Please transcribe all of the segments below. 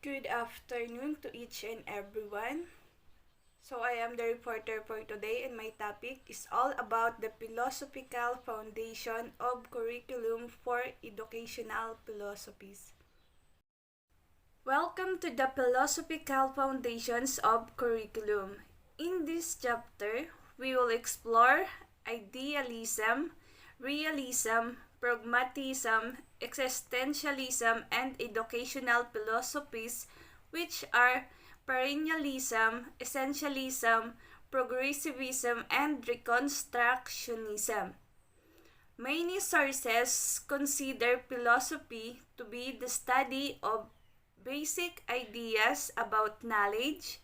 Good afternoon to each and everyone. So I am the reporter for today and my topic is all about the philosophical foundation of curriculum for educational philosophies. Welcome to the philosophical foundations of curriculum. In this chapter, we will explore idealism, realism, pragmatism, existentialism, and educational philosophies, which are perennialism, essentialism, progressivism, and reconstructionism. Many sources consider philosophy to be the study of basic ideas about knowledge,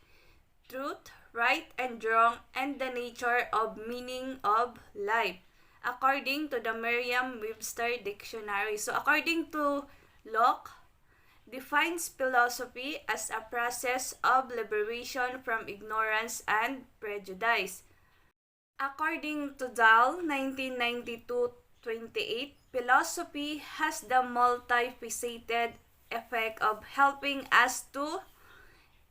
truth, right and wrong, and the nature of meaning of life, according to the Merriam-Webster Dictionary. So according to Locke, defines philosophy as a process of liberation from ignorance and prejudice. According to Dahl, 1992-28, philosophy has the multifaceted effect of helping us to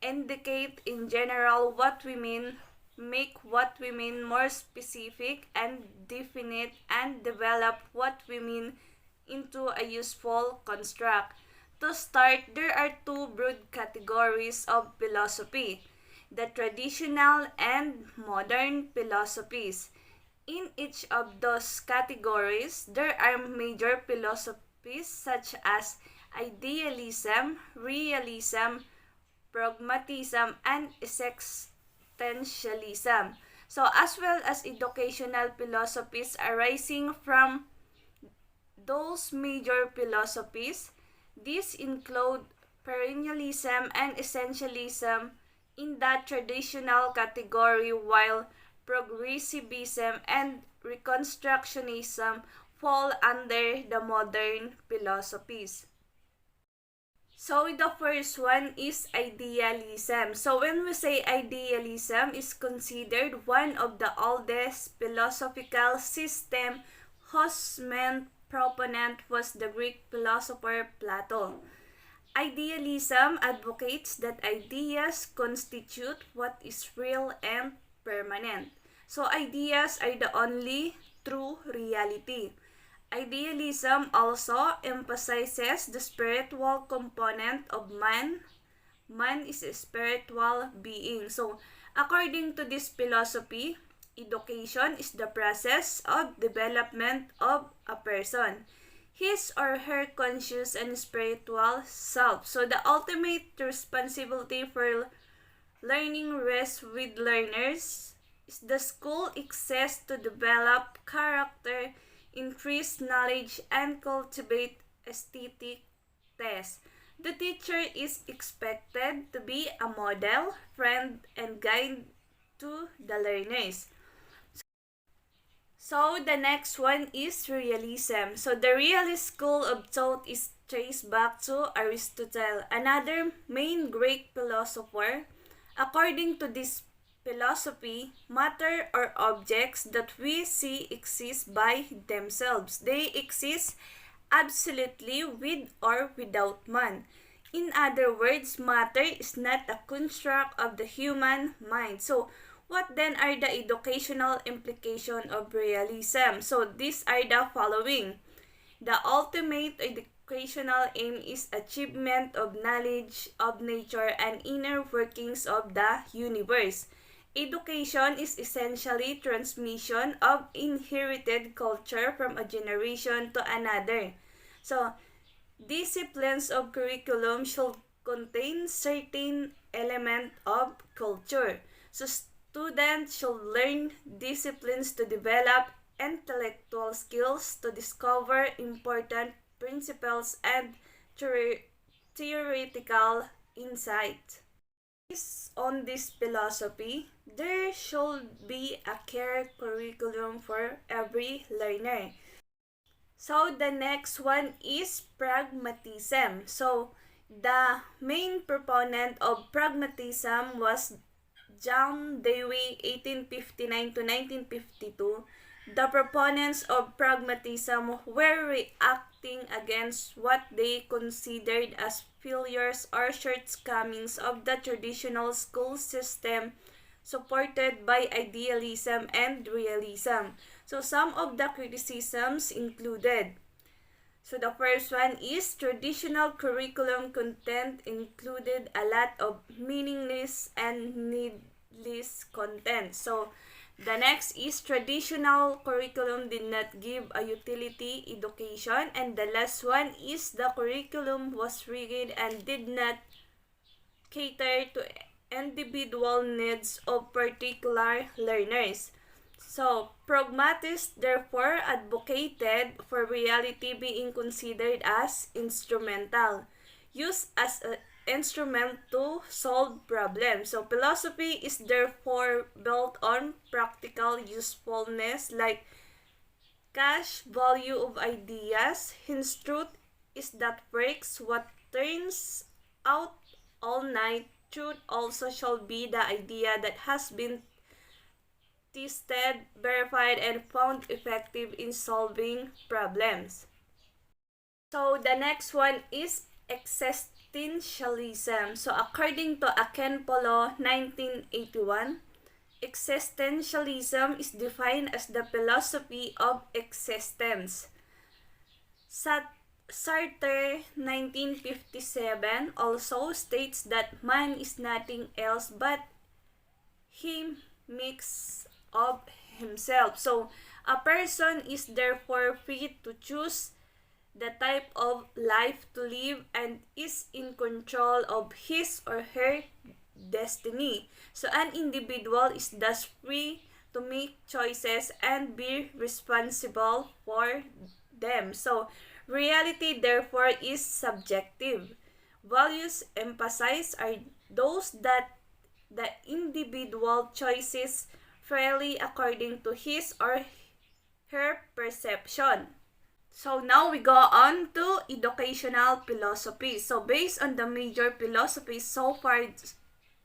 indicate in general what we mean, make what we mean more specific and definite, and develop what we mean into a useful construct. To start, there are two broad categories of philosophy: the traditional and modern philosophies. In each of those categories, there are major philosophies such as idealism, realism, pragmatism, and existentialism. So, as well as educational philosophies arising from those major philosophies, these include perennialism and essentialism in the traditional category, while progressivism and reconstructionism fall under the modern philosophies. So the first one is idealism. So when we say idealism is considered one of the oldest philosophical system whose main proponent was the Greek philosopher Plato. Idealism advocates that ideas constitute what is real and permanent. So ideas are the only true reality. Idealism also emphasizes the spiritual component of man. Man is a spiritual being. So, according to this philosophy, education is the process of development of a person, his or her conscious and spiritual self. So, the ultimate responsibility for learning rests with learners. The school exists to develop character, increase knowledge, and cultivate aesthetic tastes. The teacher is expected to be a model, friend, and guide to the learners. So the next one is realism. So the realist school of thought is traced back to Aristotle, another main Greek philosopher. According to this philosophy, matter or objects that we see exist by themselves. They exist absolutely with or without man. In other words, matter is not a construct of the human mind. So, what then are the educational implications of realism? So, these are the following. The ultimate educational aim is achievement of knowledge of nature and inner workings of the universe. Education is essentially transmission of inherited culture from a generation to another. So, disciplines of curriculum should contain certain element of culture. So, students should learn disciplines to develop intellectual skills, to discover important principles and theoretical insight. On this philosophy, there should be a care curriculum for every learner. So the next one is pragmatism. So the main proponent of pragmatism was John Dewey, 1859 to 1952. The proponents of pragmatism were reacting against what they considered as failures or shortcomings of the traditional school system supported by idealism and realism. So some of the criticisms included. So the first one is traditional curriculum content included a lot of meaningless and needless content. So the next is traditional curriculum did not give a utility education, and the last one is the curriculum was rigid and did not cater to individual needs of particular learners. So, pragmatists therefore advocated for reality being considered as instrumental, used as an instrument to solve problems. So, philosophy is therefore built on practical usefulness like cash value of ideas. Hence, truth is that works what turns out all night. Truth also shall be the idea that has been tested, verified, and found effective in solving problems. So the next one is existentialism. So according to Polo 1981, existentialism is defined as the philosophy of existence. Sartre 1957 also states that man is nothing else but he makes of himself. So, a person is therefore free to choose the type of life to live and is in control of his or her destiny. So, an individual is thus free to make choices and be responsible for them. So, reality therefore is subjective. Values emphasized are those that the individual choices fairly according to his or her perception. So now we go on to educational philosophy. So based on the major philosophies so far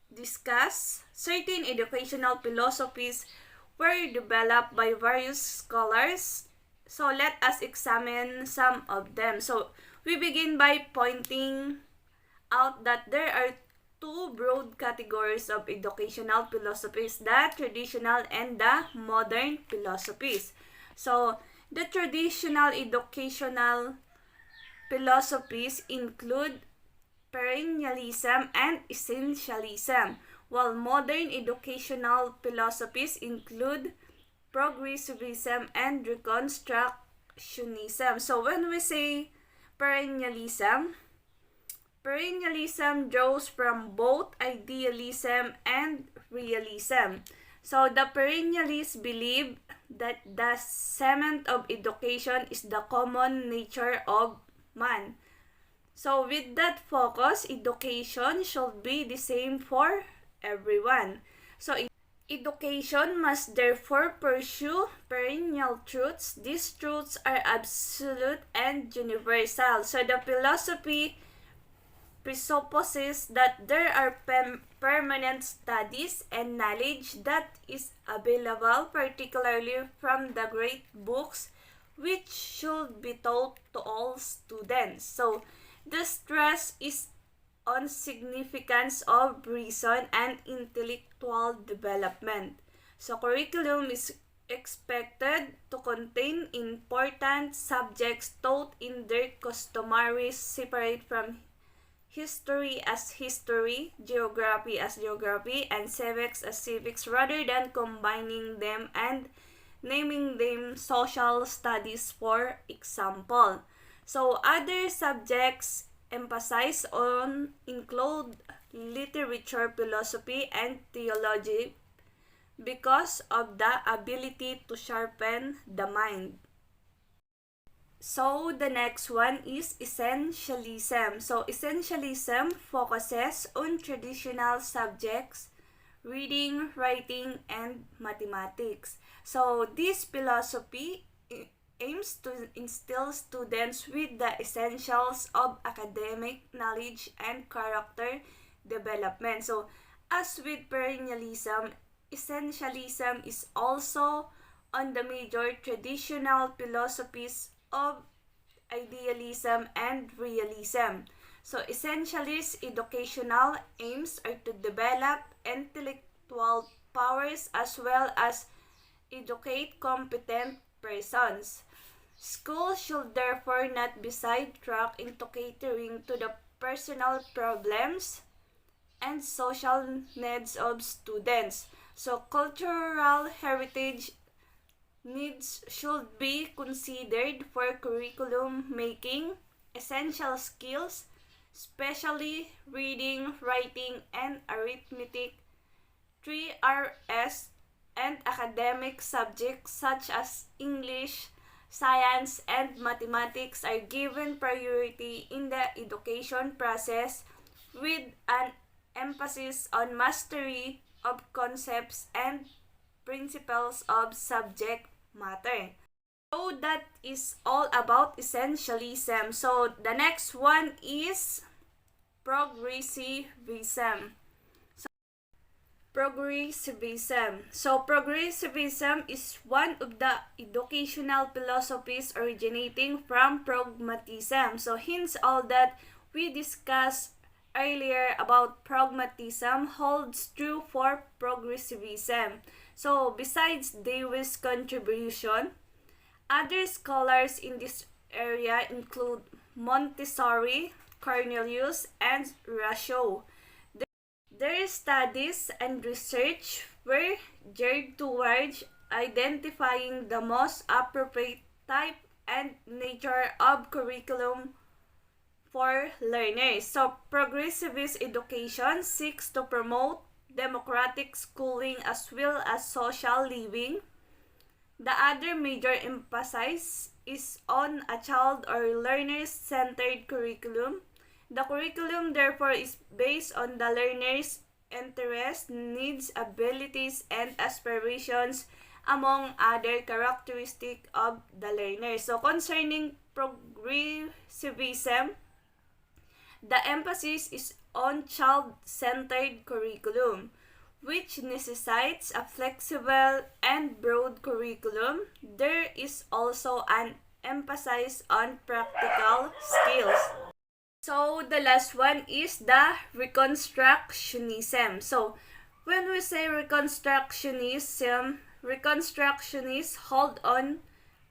discussed, certain educational philosophies were developed by various scholars. So let us examine some of them. So we begin by pointing out that there are two broad categories of educational philosophies, the traditional and the modern philosophies. So, the traditional educational philosophies include perennialism and essentialism, while modern educational philosophies include progressivism and reconstructionism. So, when we say perennialism draws from both idealism and realism. So the perennialists believe that the cement of education is the common nature of man. So with that focus, education should be the same for everyone. So education must therefore pursue perennial truths. These truths are absolute and universal. So the philosophy presupposes that there are permanent studies and knowledge that is available, particularly from the great books, which should be taught to all students. So, the stress is on significance of reason and intellectual development. So, curriculum is expected to contain important subjects taught in their customary separate from history as history, geography as geography, and civics as civics rather than combining them and naming them social studies, for example. So other subjects emphasize on include literature, philosophy, and theology because of the ability to sharpen the mind. So, the next one is essentialism. So, essentialism focuses on traditional subjects, reading, writing, and mathematics. So, this philosophy aims to instill students with the essentials of academic knowledge and character development. So, as with perennialism, essentialism is also on the major traditional philosophies of idealism and realism. So essentialist educational aims are to develop intellectual powers as well as educate competent persons. Schools should therefore not be sidetracked into catering to the personal problems and social needs of students. So cultural heritage needs should be considered for curriculum making. Essential skills, especially reading, writing, and arithmetic, 3Rs, and academic subjects such as English, science, and mathematics are given priority in the education process with an emphasis on mastery of concepts and principles of subject matter. So that is all about essentialism. So the next one is progressivism. So progressivism is one of the educational philosophies originating from pragmatism. So hence all that we discussed earlier about pragmatism holds true for progressivism. So besides Davis' contribution, other scholars in this area include Montessori, Cornelius, and Rasho. Their studies and research were geared towards identifying the most appropriate type and nature of curriculum for learners. So, progressivist education seeks to promote democratic schooling as well as social living. The other major emphasis is on a child or learner-centered curriculum. The curriculum therefore is based on the learner's interests, needs, abilities, and aspirations among other characteristics of the learner. So concerning progressivism, the emphasis is on child-centered curriculum, which necessitates a flexible and broad curriculum. There is also an emphasis on practical skills. So the last one is the Reconstructionism. So when we say Reconstructionists hold on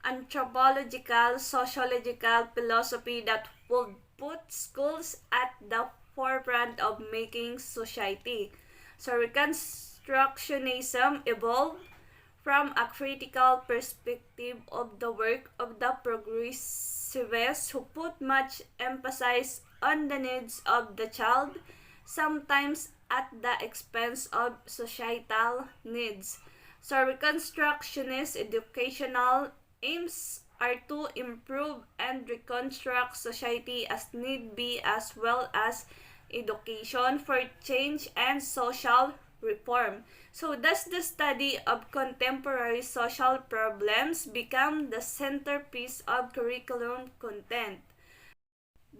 anthropological, sociological philosophy that would put schools at the forefront of making society. So Reconstructionism evolved from a critical perspective of the work of the progressivists who put much emphasis on the needs of the child, sometimes at the expense of societal needs. So Reconstructionist educational aims are to improve and reconstruct society as need be, as well as education for change and social reform. So thus the study of contemporary social problems become the centerpiece of curriculum content.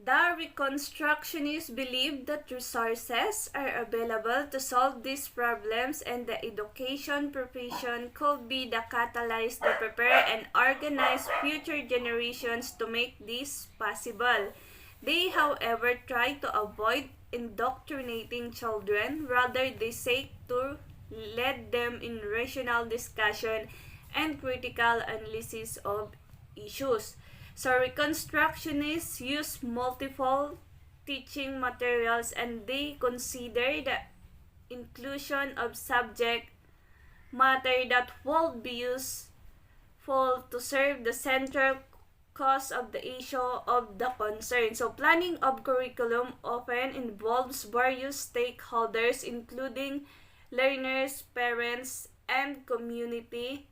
The Reconstructionists believe that resources are available to solve these problems, and the education profession could be the catalyst to prepare and organize future generations to make this possible. They, however, try to avoid indoctrinating children. Rather, they seek to lead them in rational discussion and critical analysis of issues. So Reconstructionists use multiple teaching materials, and they consider the inclusion of subject matter that will be useful to serve the central cause of the issue of the concern. So planning of curriculum often involves various stakeholders including learners, parents, and community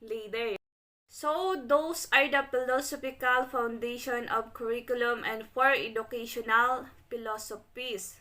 leaders. So those are the philosophical foundation of curriculum and 4 educational philosophies.